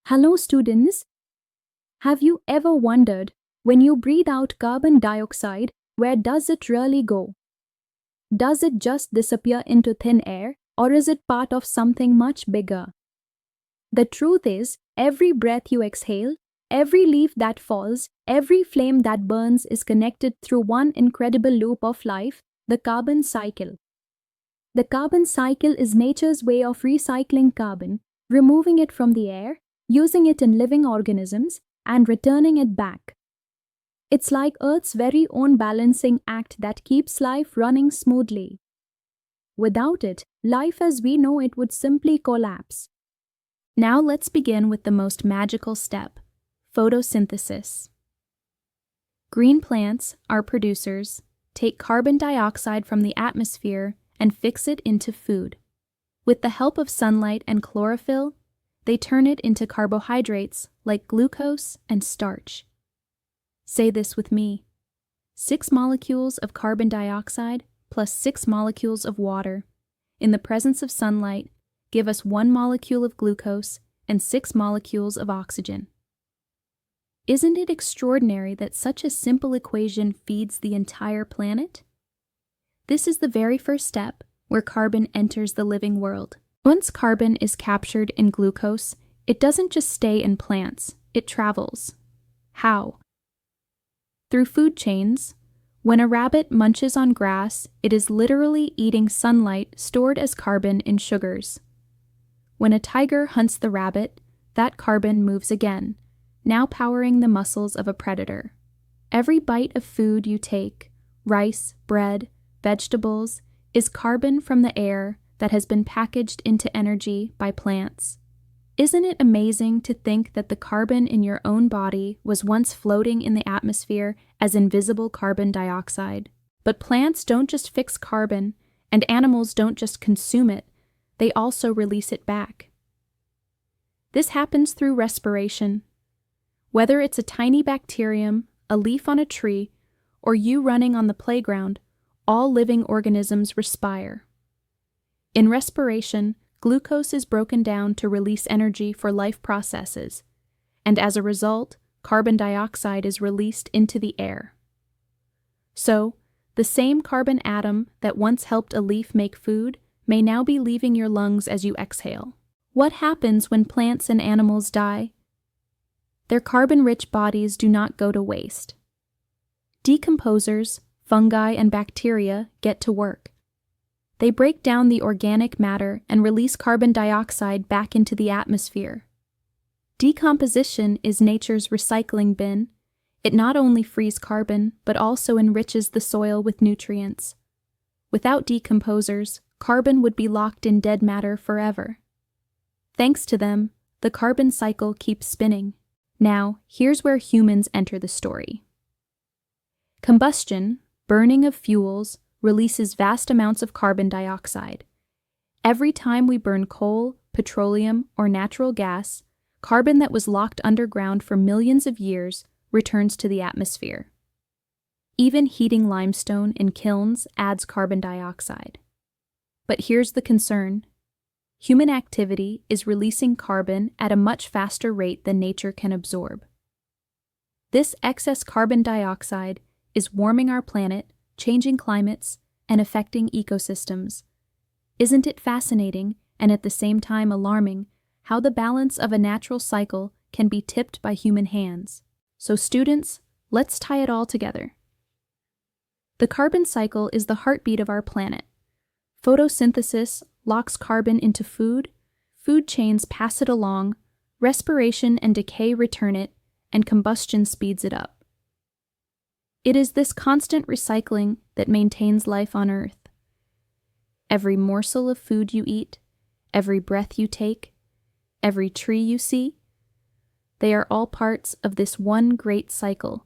Hello, students. Have you ever wondered, when you breathe out carbon dioxide, where does it really go? Does it just disappear into thin air, or is it part of something much bigger? The truth is, every breath you exhale, every leaf that falls, every flame that burns is connected through one incredible loop of life, the carbon cycle. The carbon cycle is nature's way of recycling carbon, removing it from the air, using it in living organisms, and returning it back. It's like Earth's very own balancing act that keeps life running smoothly. Without it, life as we know it would simply collapse. Now let's begin with the most magical step, photosynthesis. Green plants, our producers, take carbon dioxide from the atmosphere and fix it into food. With the help of sunlight and chlorophyll, they turn it into carbohydrates like glucose and starch. Say this with me: 6 molecules of carbon dioxide plus 6 molecules of water, in the presence of sunlight, give us 1 molecule of glucose and 6 molecules of oxygen. Isn't it extraordinary that such a simple equation feeds the entire planet? This is the very first step where carbon enters the living world. Once carbon is captured in glucose, it doesn't just stay in plants, it travels. How? Through food chains. When a rabbit munches on grass, it is literally eating sunlight stored as carbon in sugars. When a tiger hunts the rabbit, that carbon moves again, now powering the muscles of a predator. Every bite of food you take, rice, bread, vegetables, is carbon from the air that has been packaged into energy by plants. Isn't it amazing to think that the carbon in your own body was once floating in the atmosphere as invisible carbon dioxide? But plants don't just fix carbon, and animals don't just consume it, they also release it back. This happens through respiration. Whether it's a tiny bacterium, a leaf on a tree, or you running on the playground, all living organisms respire. In respiration, glucose is broken down to release energy for life processes, and as a result, carbon dioxide is released into the air. So, the same carbon atom that once helped a leaf make food may now be leaving your lungs as you exhale. What happens when plants and animals die? Their carbon-rich bodies do not go to waste. Decomposers, fungi, and bacteria get to work. They break down the organic matter and release carbon dioxide back into the atmosphere. Decomposition is nature's recycling bin. It not only frees carbon, but also enriches the soil with nutrients. Without decomposers, carbon would be locked in dead matter forever. Thanks to them, the carbon cycle keeps spinning. Now, here's where humans enter the story. Combustion, burning of fuels, releases vast amounts of carbon dioxide. Every time we burn coal, petroleum, or natural gas, carbon that was locked underground for millions of years returns to the atmosphere. Even heating limestone in kilns adds carbon dioxide. But here's the concern. Human activity is releasing carbon at a much faster rate than nature can absorb. This excess carbon dioxide is warming our planet, changing climates, and affecting ecosystems. Isn't it fascinating, and at the same time alarming, how the balance of a natural cycle can be tipped by human hands? So students, let's tie it all together. The carbon cycle is the heartbeat of our planet. Photosynthesis locks carbon into food, food chains pass it along, respiration and decay return it, and combustion speeds it up. It is this constant recycling that maintains life on Earth. Every morsel of food you eat, every breath you take, every tree you see, they are all parts of this one great cycle.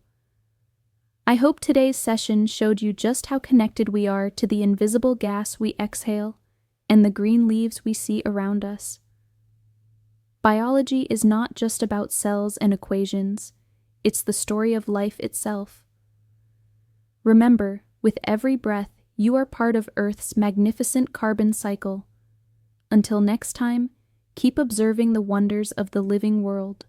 I hope today's session showed you just how connected we are to the invisible gas we exhale and the green leaves we see around us. Biology is not just about cells and equations, it's the story of life itself. Remember, with every breath, you are part of Earth's magnificent carbon cycle. Until next time, keep observing the wonders of the living world.